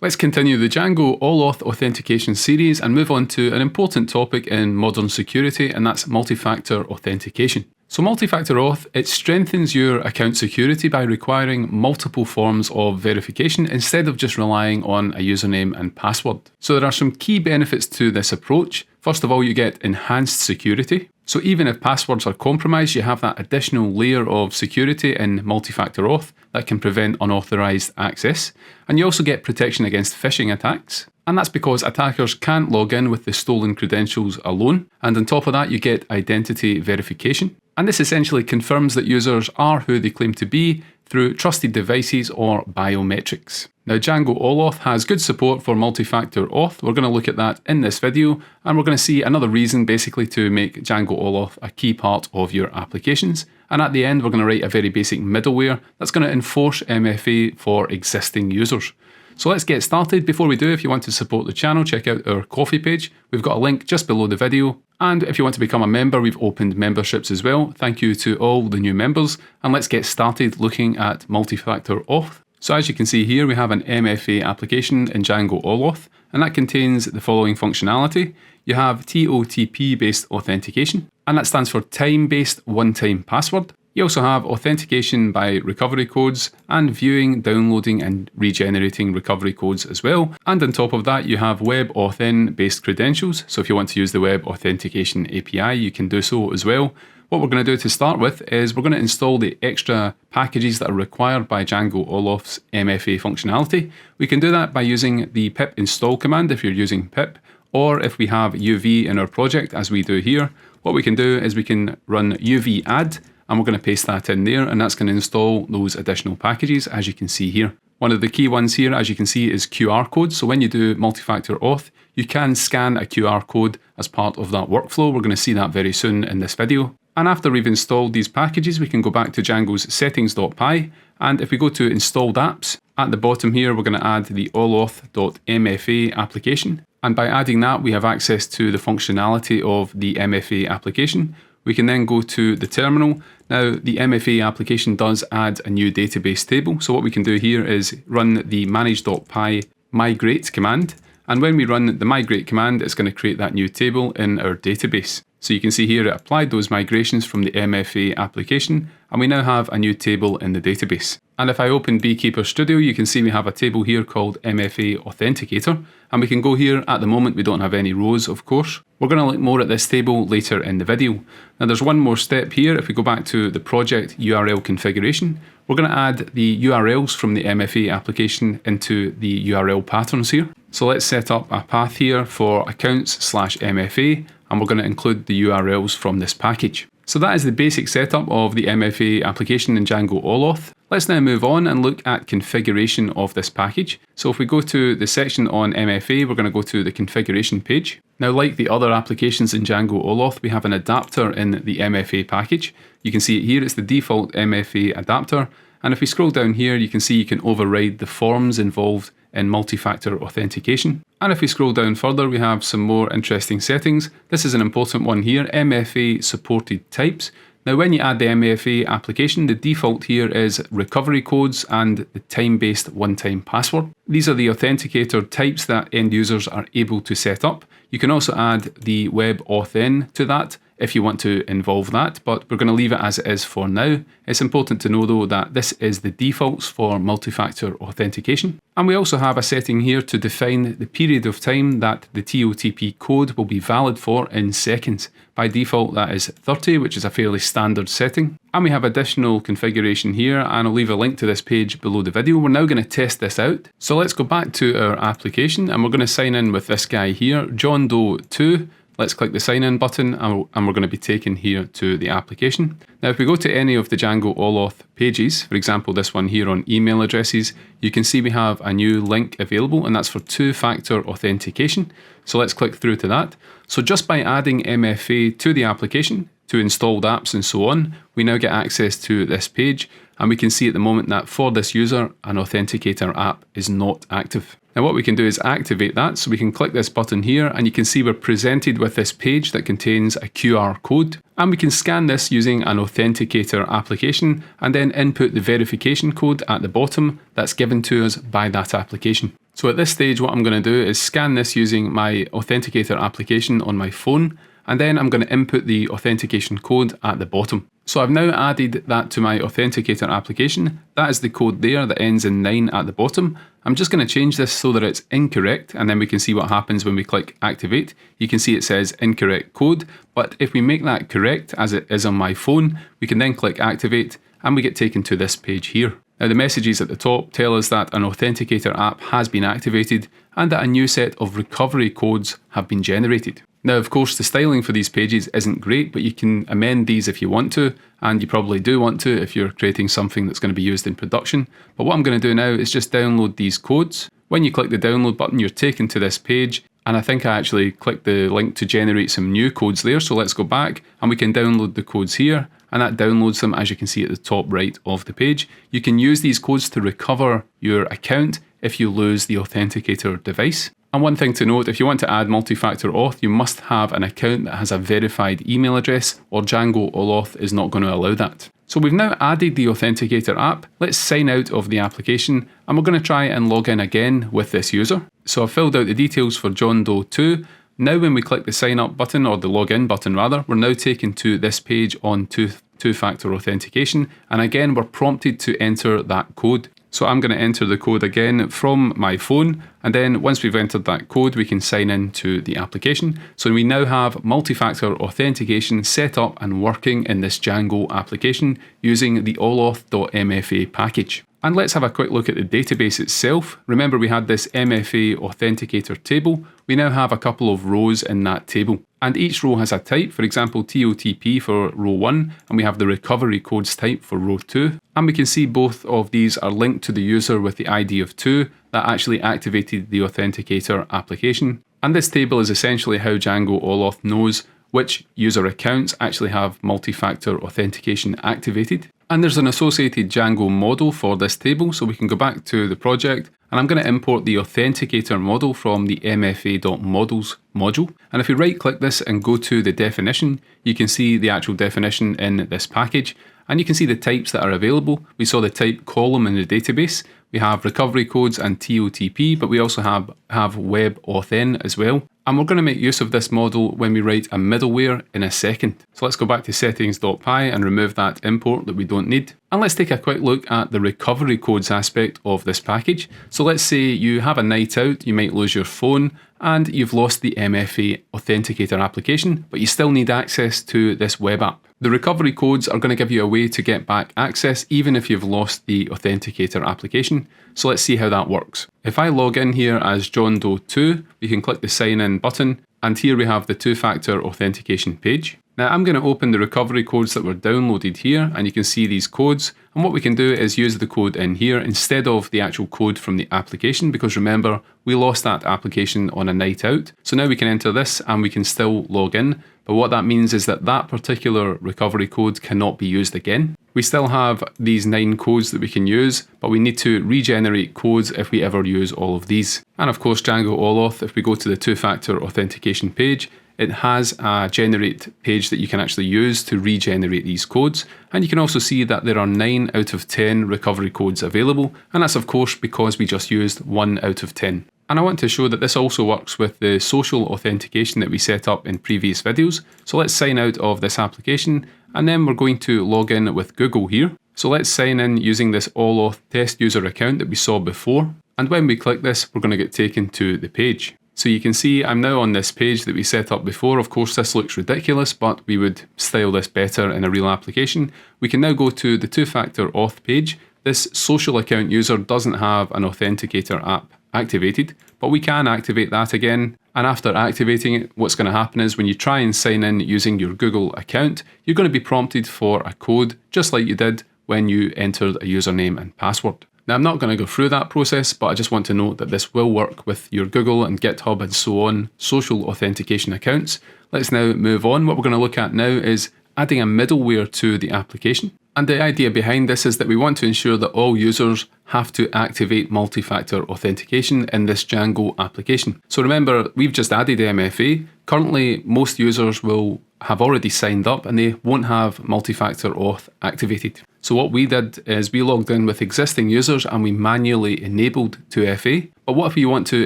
Let's continue the Django-allauth authentication series and move on to an important topic in modern security, and that's multi-factor authentication. So multi-factor auth, it strengthens your account security by requiring multiple forms of verification instead of just relying on a username and password. So there are some key benefits to this approach. First of all, you get enhanced security. So even if passwords are compromised, you have that additional layer of security in multi-factor auth that can prevent unauthorized access. And you also get protection against phishing attacks. And that's because attackers can't log in with the stolen credentials alone. And on top of that, you get identity verification. And this essentially confirms that users are who they claim to be through trusted devices or biometrics. Now, Django-allauth has good support for multi-factor auth. We're going to look at that in this video, and we're going to see another reason basically to make Django-allauth a key part of your applications. And at the end, we're going to write a very basic middleware that's going to enforce MFA for existing users. So let's get started. Before we do, if you want to support the channel, check out our Ko-fi page. We've got a link just below the video. And if you want to become a member, we've opened memberships as well. Thank you to all the new members. And let's get started looking at multi-factor auth. So as you can see here, we have an MFA application in Django-allauth, and that contains the following functionality. You have TOTP-based authentication, and that stands for time-based one-time password. You also have authentication by recovery codes and viewing, downloading and regenerating recovery codes as well. And on top of that, you have WebAuthn based credentials. So if you want to use the Web Authentication API, you can do so as well. What we're going to do to start with is we're going to install the extra packages that are required by Django-allauth's MFA functionality. We can do that by using the pip install command if you're using pip, or if we have UV in our project as we do here, what we can do is we can run UV add, and we're going to paste that in there, and that's going to install those additional packages as you can see here. One of the key ones here, as you can see, is QR codes. So when you do multi-factor auth, you can scan a QR code as part of that workflow. We're going to see that very soon in this video. And after we've installed these packages, we can go back to Django's settings.py. And if we go to installed apps, at the bottom here, we're going to add the allauth.mfa application. And by adding that, we have access to the functionality of the MFA application. We can then go to the terminal. Now, the MFA application does add a new database table. So what we can do here is run the manage.py migrate command. And when we run the migrate command, it's going to create that new table in our database. So you can see here it applied those migrations from the MFA application, and we now have a new table in the database. And if I open Beekeeper Studio, you can see we have a table here called MFA Authenticator, and we can go here. At the moment, we don't have any rows, of course. We're going to look more at this table later in the video. Now there's one more step here. If we go back to the project URL configuration, we're going to add the URLs from the MFA application into the URL patterns here. So let's set up a path here for accounts/MFA, and we're going to include the URLs from this package. So that is the basic setup of the MFA application in Django-allauth. Let's now move on and look at configuration of this package. So if we go to the section on MFA, we're going to go to the configuration page. Now, like the other applications in Django-allauth, we have an adapter in the MFA package. You can see it here, it's the default MFA adapter. And if we scroll down here, you can see you can override the forms involved in multi-factor authentication. And if we scroll down further, we have some more interesting settings. This is an important one here, MFA supported types. Now, when you add the MFA application, the default here is recovery codes and the time-based one-time password. These are the authenticator types that end users are able to set up. You can also add the WebAuthn to that if you want to involve that, but we're going to leave it as it is for now. It's important to know though that this is the defaults for multi-factor authentication. And we also have a setting here to define the period of time that the TOTP code will be valid for in seconds. By default, that is 30, which is a fairly standard setting. And we have additional configuration here, and I'll leave a link to this page below the video. We're now going to test this out. So let's go back to our application, and we're going to sign in with this guy here, John Doe 2. Let's click the sign in button, and we're going to be taken here to the application. Now, if we go to any of the Django-allauth pages, for example, this one here on email addresses, you can see we have a new link available, and that's for two-factor authentication. So let's click through to that. So just by adding MFA to the application, to installed apps and so on, we now get access to this page, and we can see at the moment that for this user, an authenticator app is not active. Now what we can do is activate that. So we can click this button here, and you can see we're presented with this page that contains a QR code. And we can scan this using an authenticator application and then input the verification code at the bottom that's given to us by that application. So at this stage, what I'm going to do is scan this using my Authenticator application on my phone, and then I'm going to input the authentication code at the bottom. So I've now added that to my Authenticator application. That is the code there that ends in 9 at the bottom. I'm just going to change this so that it's incorrect, and then we can see what happens when we click activate. You can see it says incorrect code, but if we make that correct as it is on my phone, we can then click activate and we get taken to this page here. Now the messages at the top tell us that an Authenticator app has been activated and that a new set of recovery codes have been generated. Now of course the styling for these pages isn't great, but you can amend these if you want to, and you probably do want to if you're creating something that's going to be used in production. But what I'm going to do now is just download these codes. When you click the download button, you're taken to this page, and I think I actually clicked the link to generate some new codes there, so let's go back and we can download the codes here, and that downloads them as you can see at the top right of the page. You can use these codes to recover your account if you lose the Authenticator device. And one thing to note, if you want to add multi-factor auth, you must have an account that has a verified email address, or Django-allauth is not going to allow that. So we've now added the Authenticator app. Let's sign out of the application, and we're going to try and log in again with this user. So I've filled out the details for John Doe 2. Now when we click the sign up button, or the login button rather, we're now taken to this page on two-factor authentication, and again we're prompted to enter that code. So I'm going to enter the code again from my phone, and then once we've entered that code, we can sign in to the application. So we now have multi-factor authentication set up and working in this Django application using the 𝗏𝗏 MFA package. And let's have a quick look at the database itself. Remember we had this MFA authenticator table. We now have a couple of rows in that table, and each row has a type, for example TOTP for row 1, and we have the recovery codes type for row 2. And we can see both of these are linked to the user with the ID of 2 that actually activated the Authenticator application. And this table is essentially how Django-allauth knows which user accounts actually have multi-factor authentication activated. And there's an associated Django model for this table, so we can go back to the project, and I'm going to import the Authenticator model from the mfa.models module. And if we right click this and go to the definition, you can see the actual definition in this package, and you can see the types that are available. We saw the type column in the database. We have recovery codes and TOTP, but we also have WebAuthn as well. And we're going to make use of this model when we write a middleware in a second. So let's go back to settings.py and remove that import that we don't need. And let's take a quick look at the recovery codes aspect of this package. So let's say you have a night out, you might lose your phone, and you've lost the MFA Authenticator application, but you still need access to this web app. The recovery codes are going to give you a way to get back access even if you've lost the Authenticator application. So let's see how that works. If I log in here as John Doe 2, we can click the sign in button, and here we have the two-factor authentication page. Now I'm going to open the recovery codes that were downloaded here, and you can see these codes, and what we can do is use the code in here instead of the actual code from the application, because remember we lost that application on a night out. So now we can enter this and we can still log in, but what that means is that that particular recovery code cannot be used again. We still have these 9 codes that we can use, but we need to regenerate codes if we ever use all of these. And of course Django-allauth, if we go to the two-factor authentication page, it has a generate page that you can actually use to regenerate these codes. And you can also see that there are 9 out of 10 recovery codes available, and that's of course because we just used 1 out of 10. And I want to show that this also works with the social authentication that we set up in previous videos. So let's sign out of this application, and then we're going to log in with Google here. So let's sign in using this 𝗏𝗏 test user account that we saw before. And when we click this, we're going to get taken to the page. So you can see I'm now on this page that we set up before. Of course, this looks ridiculous, but we would style this better in a real application. We can now go to the two-factor auth page. This social account user doesn't have an Authenticator app activated, but we can activate that again. And after activating it, what's going to happen is when you try and sign in using your Google account, you're going to be prompted for a code, just like you did when you entered a username and password. Now, I'm not going to go through that process, but I just want to note that this will work with your Google and GitHub and so on social authentication accounts. Let's now move on. What we're going to look at now is adding a middleware to the application. And the idea behind this is that we want to ensure that all users have to activate multi-factor authentication in this Django application. So remember, we've just added MFA. Currently, most users will have already signed up and they won't have multi-factor auth activated. So what we did is we logged in with existing users and we manually enabled 2FA. But what if you want to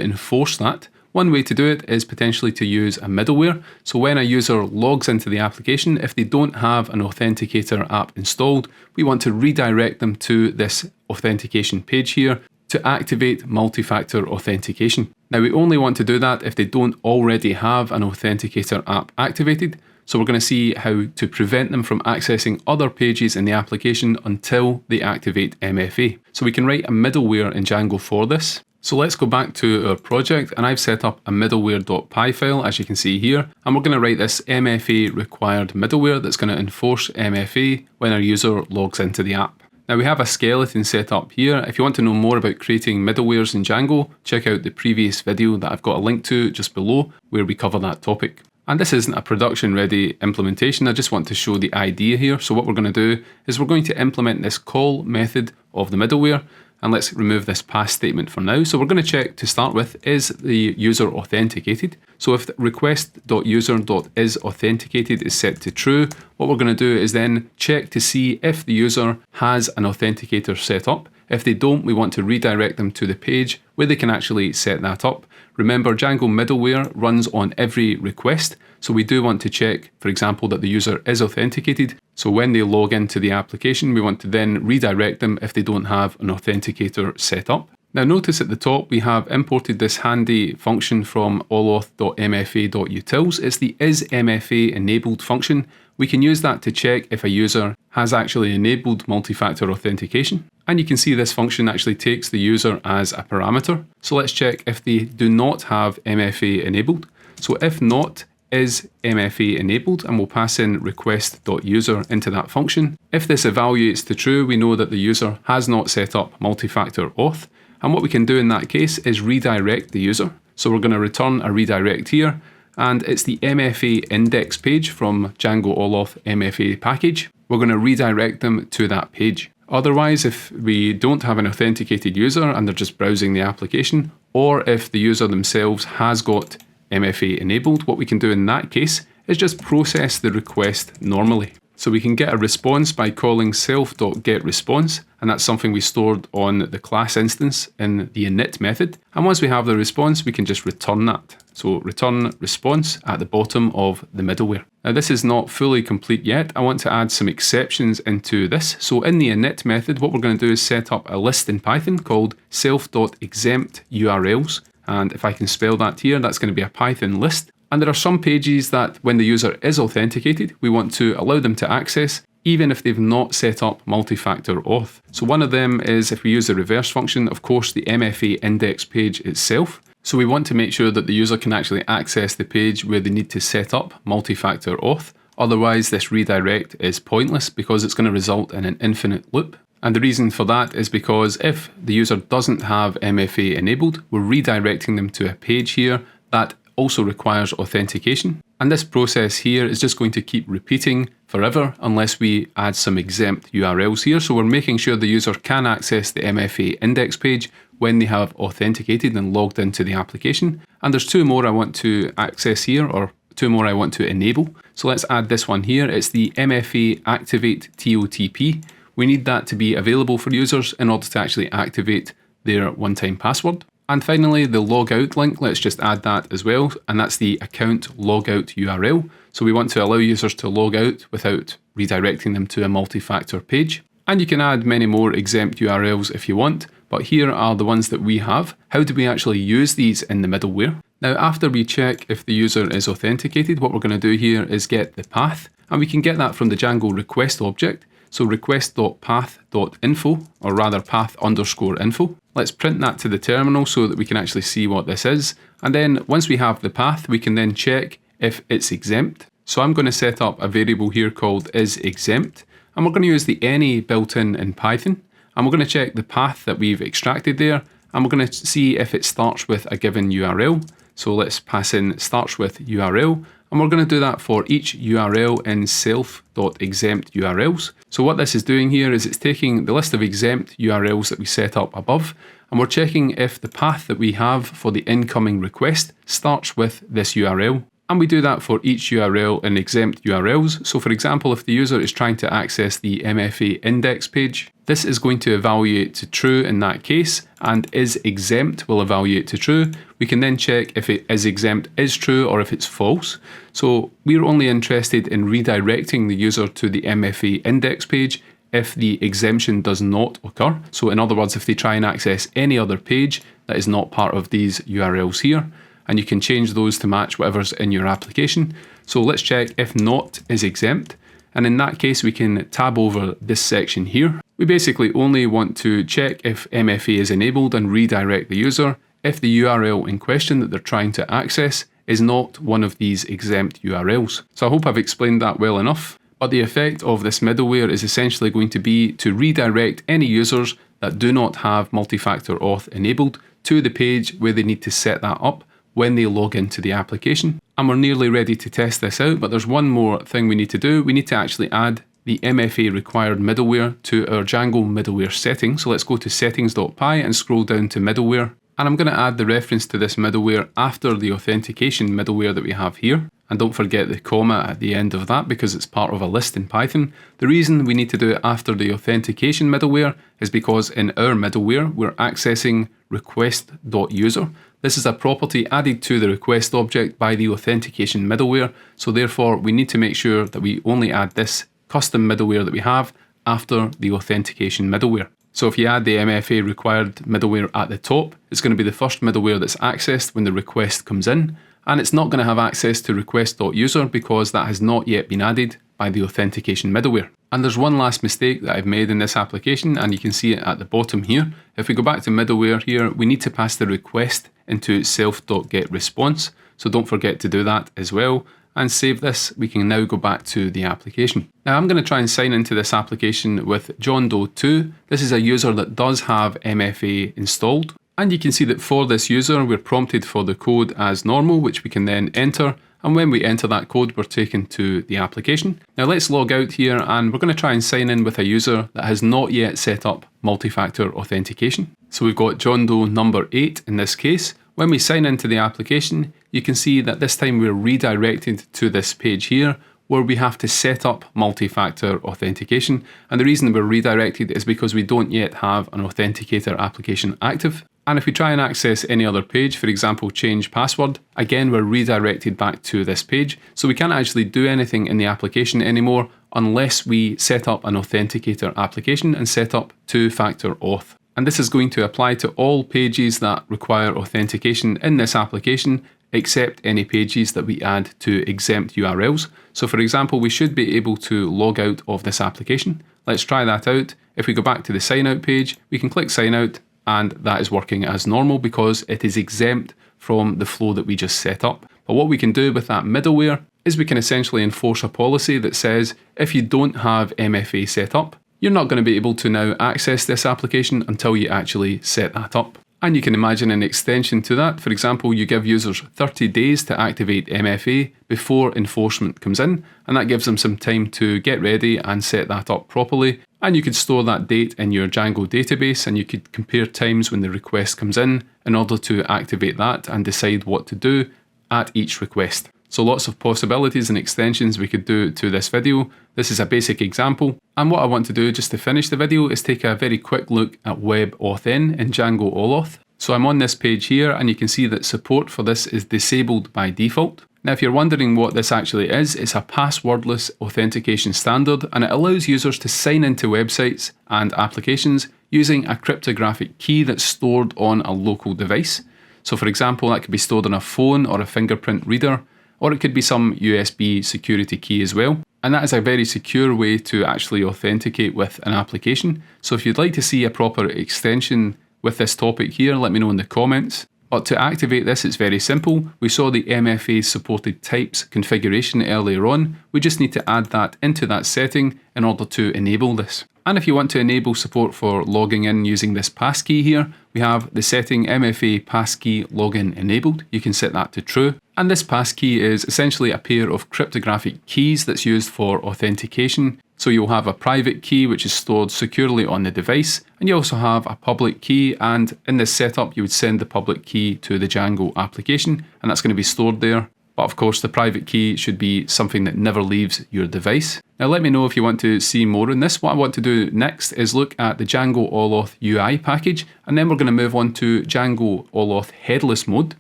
enforce that? One way to do it is potentially to use a middleware. So when a user logs into the application, if they don't have an authenticator app installed, we want to redirect them to this authentication page here to activate multi-factor authentication. Now we only want to do that if they don't already have an authenticator app activated. So we're going to see how to prevent them from accessing other pages in the application until they activate MFA. So we can write a middleware in Django for this. So let's go back to our project, and I've set up a middleware.py file, as you can see here, and we're going to write this MFA required middleware that's going to enforce MFA when our user logs into the app. Now we have a skeleton set up here. If you want to know more about creating middlewares in Django, check out the previous video that I've got a link to just below where we cover that topic. And this isn't a production ready implementation, I just want to show the idea here. So what we're going to do is we're going to implement this call method of the middleware, and let's remove this pass statement for now. So we're going to check to start with, is the user authenticated? So if request.user.isAuthenticated is set to true, what we're going to do is then check to see if the user has an authenticator set up. If they don't, we want to redirect them to the page where they can actually set that up. Remember, Django middleware runs on every request, so we do want to check, for example, that the user is authenticated. So when they log into the application, we want to then redirect them if they don't have an authenticator set up. Now notice at the top we have imported this handy function from 𝗏𝗏𝗡.mfa.utils. It's the isMFA enabled function. We can use that to check if a user has actually enabled multi-factor authentication. And you can see this function actually takes the user as a parameter. So let's check if they do not have MFA enabled. So if not, is MFA enabled, and we'll pass in request.user into that function. If this evaluates to true, we know that the user has not set up multi-factor auth. And what we can do in that case is redirect the user. So we're going to return a redirect here, and it's the MFA index page from Django-allauth MFA package. We're going to redirect them to that page. Otherwise, if we don't have an authenticated user and they're just browsing the application, or if the user themselves has got MFA enabled, what we can do in that case is just process the request normally. So we can get a response by calling self.getResponse, and that's something we stored on the class instance in the init method. And once we have the response, we can just return that. So return response at the bottom of the middleware. Now this is not fully complete yet. I want to add some exceptions into this. So in the init method, what we're going to do is set up a list in Python called self.exemptURLs. And if I can spell that here, that's going to be a Python list. And there are some pages that when the user is authenticated, we want to allow them to access even if they've not set up multi-factor auth. So one of them is if we use the reverse function, of course, the MFA index page itself. So we want to make sure that the user can actually access the page where they need to set up multi-factor auth. Otherwise, this redirect is pointless because it's going to result in an infinite loop. And the reason for that is because if the user doesn't have MFA enabled, we're redirecting them to a page here that also requires authentication. And this process here is just going to keep repeating forever unless we add some exempt URLs here. So we're making sure the user can access the MFA index page when they have authenticated and logged into the application. And there's two more I want to access here, or two more I want to enable. So let's add this one here. It's the MFA activate TOTP. We need that to be available for users in order to actually activate their one-time password. And finally, the logout link, let's just add that as well. And that's the account logout URL. So we want to allow users to log out without redirecting them to a multi-factor page. And you can add many more exempt URLs if you want, but here are the ones that we have. How do we actually use these in the middleware? Now, after we check if the user is authenticated, what we're going to do here is get the path, and we can get that from the Django request object. So request.path.info, or rather path_info. Let's print that to the terminal so that we can actually see what this is. And then once we have the path, we can then check if it's exempt. So I'm going to set up a variable here called isExempt, and we're going to use the any built in Python. And we're going to check the path that we've extracted there, and we're going to see if it starts with a given URL. So let's pass in starts with URL. And we're going to do that for each URL in self.exempt URLs. So what this is doing here is it's taking the list of exempt URLs that we set up above, and we're checking if the path that we have for the incoming request starts with this URL. And we do that for each URL in exempt URLs. So for example, if the user is trying to access the MFA index page, this is going to evaluate to true in that case, and is exempt will evaluate to true. We can then check if it is exempt is true or if it's false. So we're only interested in redirecting the user to the MFA index page if the exemption does not occur. So in other words, if they try and access any other page that is not part of these URLs here, and you can change those to match whatever's in your application. So let's check if not is exempt. And in that case, we can tab over this section here. We basically only want to check if MFA is enabled and redirect the user if the URL in question that they're trying to access is not one of these exempt URLs. So I hope I've explained that well enough. But the effect of this middleware is essentially going to be to redirect any users that do not have multi-factor auth enabled to the page where they need to set that up when they log into the application. And we're nearly ready to test this out, but there's one more thing we need to do. We need to actually add the MFA required middleware to our Django middleware setting. So let's go to settings.py and scroll down to middleware. And I'm going to add the reference to this middleware after the authentication middleware that we have here. And don't forget the comma at the end of that because it's part of a list in Python. The reason we need to do it after the authentication middleware is because in our middleware, we're accessing request.user. This is a property added to the request object by the authentication middleware. So therefore, we need to make sure that we only add this custom middleware that we have after the authentication middleware. So if you add the MFA required middleware at the top, it's going to be the first middleware that's accessed when the request comes in. And it's not going to have access to request.user because that has not yet been added by the authentication middleware. And there's one last mistake that I've made in this application, and you can see it at the bottom here. If we go back to middleware here, we need to pass the request into self.getResponse. So don't forget to do that as well. And save this, we can now go back to the application. Now I'm going to try and sign into this application with John Doe 2. This is a user that does have MFA installed. And you can see that for this user, we're prompted for the code as normal, which we can then enter. And when we enter that code, we're taken to the application. Now let's log out here and we're going to try and sign in with a user that has not yet set up multi-factor authentication. So we've got John Doe number 8 in this case. When we sign into the application, you can see that this time we're redirected to this page here where we have to set up multi-factor authentication. And the reason we're redirected is because we don't yet have an authenticator application active. And if we try and access any other page, for example, change password, again, we're redirected back to this page. So we can't actually do anything in the application anymore unless we set up an authenticator application and set up two-factor auth. And this is going to apply to all pages that require authentication in this application, except any pages that we add to exempt URLs. So for example, we should be able to log out of this application. Let's try that out. If we go back to the sign out page, we can click sign out, and that is working as normal because it is exempt from the flow that we just set up. But what we can do with that middleware is we can essentially enforce a policy that says if you don't have MFA set up, you're not going to be able to now access this application until you actually set that up. And you can imagine an extension to that. For example, you give users 30 days to activate MFA before enforcement comes in, and that gives them some time to get ready and set that up properly. And you could store that date in your Django database, and you could compare times when the request comes in order to activate that and decide what to do at each request. So lots of possibilities and extensions we could do to this video. This is a basic example. And what I want to do just to finish the video is take a very quick look at WebAuthn in Django-allauth. So I'm on this page here and you can see that support for this is disabled by default. Now if you're wondering what this actually is, it's a passwordless authentication standard and it allows users to sign into websites and applications using a cryptographic key that's stored on a local device. So for example, that could be stored on a phone or a fingerprint reader, or it could be some USB security key as well. And that is a very secure way to actually authenticate with an application. So if you'd like to see a proper extension with this topic here, let me know in the comments. But to activate this, it's very simple. We saw the MFA supported types configuration earlier on. We just need to add that into that setting in order to enable this. And if you want to enable support for logging in using this passkey here, we have the setting MFA passkey login enabled. You can set that to true. And this passkey is essentially a pair of cryptographic keys that's used for authentication. So you'll have a private key which is stored securely on the device, and you also have a public key, and in this setup you would send the public key to the Django application, and that's going to be stored there But of course, the private key should be something that never leaves your device. Now let me know if you want to see more on this. What I want to do next is look at the Django-allauth UI package, and then we're going to move on to Django-allauth headless mode,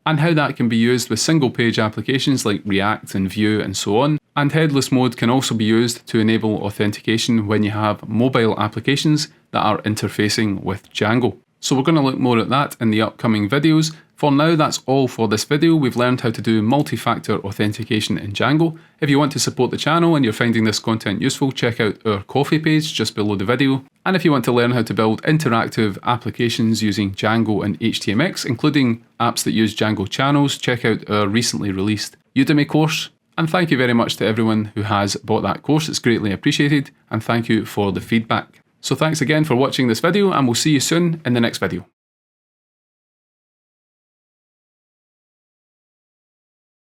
and how that can be used with single page applications like React and Vue and so on. And headless mode can also be used to enable authentication when you have mobile applications that are interfacing with Django. So we're going to look more at that in the upcoming videos. For now, that's all for this video. We've learned how to do multi-factor authentication in Django. If you want to support the channel and you're finding this content useful, check out our Ko-fi page just below the video. And if you want to learn how to build interactive applications using Django and HTMX, including apps that use Django channels, check out our recently released Udemy course. And thank you very much to everyone who has bought that course. It's greatly appreciated, and thank you for the feedback. So thanks again for watching this video, and we'll see you soon in the next video.